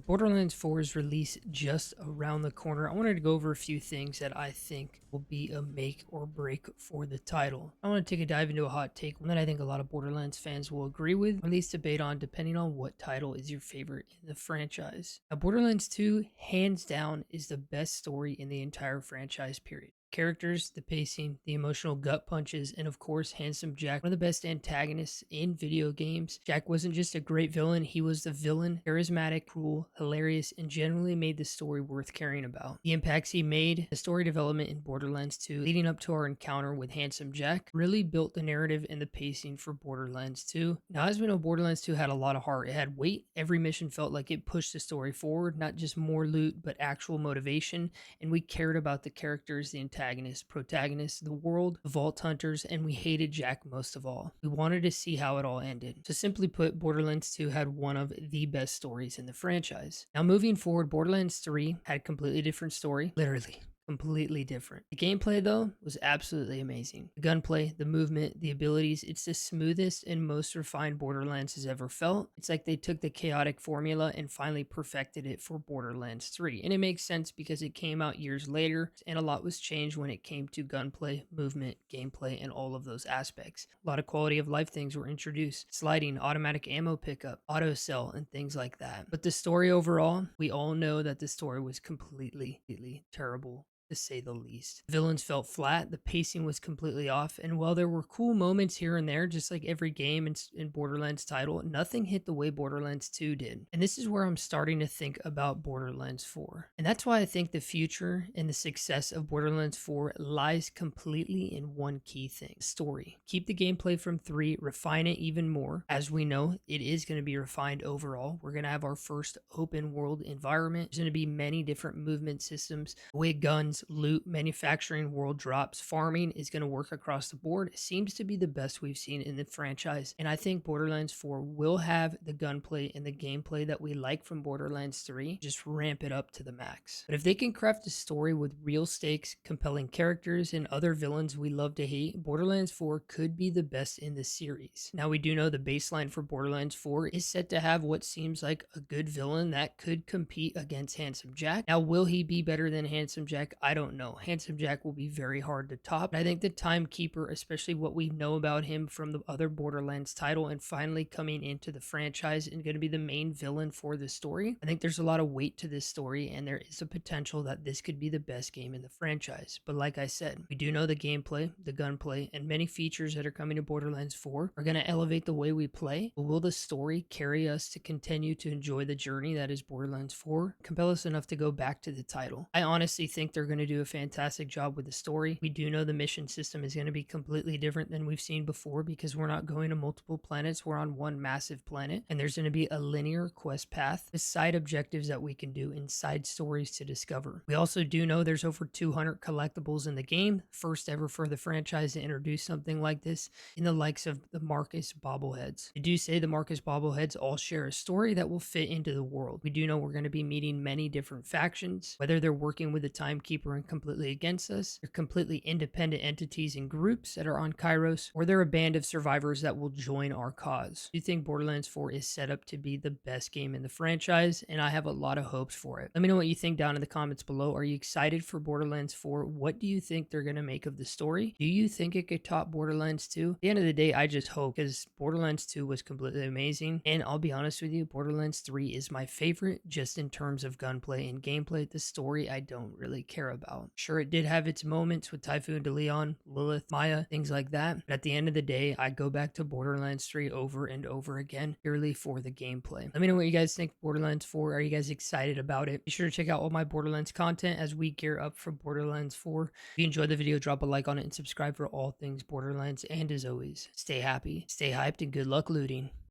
Borderlands 4's release just around the corner. I wanted to go over a few things that I think will be a make or break for the title. I want to take a dive into a hot take, one that I think a lot of Borderlands fans will agree with, or at least debate on, depending on what title is your favorite in the franchise. Now, Borderlands 2, hands down, is the best story in the entire franchise, period. Characters, the pacing, the emotional gut punches, and of course, Handsome Jack, one of the best antagonists in video games. Jack wasn't just a great villain, he was the villain, charismatic, cruel, hilarious, and generally made the story worth caring about. The impacts he made, the story development in Borderlands 2, leading up to our encounter with Handsome Jack, really built the narrative and the pacing for Borderlands 2. Now, as we know, Borderlands 2 had a lot of heart. It had weight. Every mission felt like it pushed the story forward, not just more loot, but actual motivation, and we cared about the characters, the antagonists, protagonists, the world, the Vault Hunters, and we hated Jack most of all. We wanted to see how it all ended. So simply put, Borderlands 2 had one of the best stories in the franchise. Now moving forward, Borderlands 3 had a completely different story, literally completely different. The gameplay, though, was absolutely amazing. The gunplay, the movement, the abilities, it's the smoothest and most refined Borderlands has ever felt. It's like they took the chaotic formula and finally perfected it for Borderlands 3. And it makes sense because it came out years later and a lot was changed when it came to gunplay, movement, gameplay, and all of those aspects. A lot of quality of life things were introduced. Sliding, automatic ammo pickup, auto sell, and things like that. But the story overall, we all know that the story was completely terrible, to say the least. Villains felt flat, the pacing was completely off, and while there were cool moments here and there, just like every game in Borderlands title, nothing hit the way Borderlands 2 did. And this is where I'm starting to think about Borderlands 4. And that's why I think the future and the success of Borderlands 4 lies completely in one key thing: story. Keep the gameplay from 3, refine it even more. As we know, it is going to be refined overall. We're going to have our first open world environment. There's going to be many different movement systems, the way guns, loot, manufacturing, world drops, farming is going to work across the board. It seems to be the best we've seen in the franchise, and I think Borderlands 4 will have the gunplay and the gameplay that we like from Borderlands 3, just ramp it up to the max. But if they can craft a story with real stakes, compelling characters, and other villains we love to hate, Borderlands 4 could be the best in the series. Now, we do know the baseline for Borderlands 4 is set to have what seems like a good villain that could compete against Handsome Jack. Now, will he be better than Handsome Jack? I don't know. Handsome Jack will be very hard to top. I think the Timekeeper, especially what we know about him from the other Borderlands title and finally coming into the franchise and going to be the main villain for the story, I think there's a lot of weight to this story and there is a potential that this could be the best game in the franchise. But like I said, we do know the gameplay, the gunplay, and many features that are coming to Borderlands 4 are going to elevate the way we play. But will the story carry us to continue to enjoy the journey that is Borderlands 4? Compel us enough to go back to the title. I honestly think they're going to do a fantastic job with the story. We do know the mission system is going to be completely different than we've seen before because we're not going to multiple planets. We're on one massive planet, and there's going to be a linear quest path with side objectives that we can do and side stories to discover. We also do know there's over 200 collectibles in the game, first ever for the franchise to introduce something like this in the likes of the Marcus bobbleheads. I do say the Marcus bobbleheads all share a story that will fit into the world. We do know we're going to be meeting many different factions, whether they're working with the Timekeeper and completely against us, they're completely independent entities and groups that are on Kairos, or they're a band of survivors that will join our cause. Do you think Borderlands 4 is set up to be the best game in the franchise? And I have a lot of hopes for it. Let me know what you think down in the comments below. Are you excited for Borderlands 4? What do you think they're going to make of the story? Do you think it could top Borderlands 2? At the end of the day, I just hope, because Borderlands 2 was completely amazing. And I'll be honest with you, Borderlands 3 is my favorite just in terms of gunplay and gameplay. The story I don't really care about. Sure, it did have its moments with Typhoon de Leon, Lilith, Maya, things like that. But at the end of the day, I go back to Borderlands 3 over and over again, purely for the gameplay. Let me know what you guys think of Borderlands 4. Are you guys excited about it? Be sure to check out all my Borderlands content as we gear up for Borderlands 4. If you enjoyed the video, drop a like on it and subscribe for all things Borderlands. And as always, stay happy, stay hyped, and good luck looting.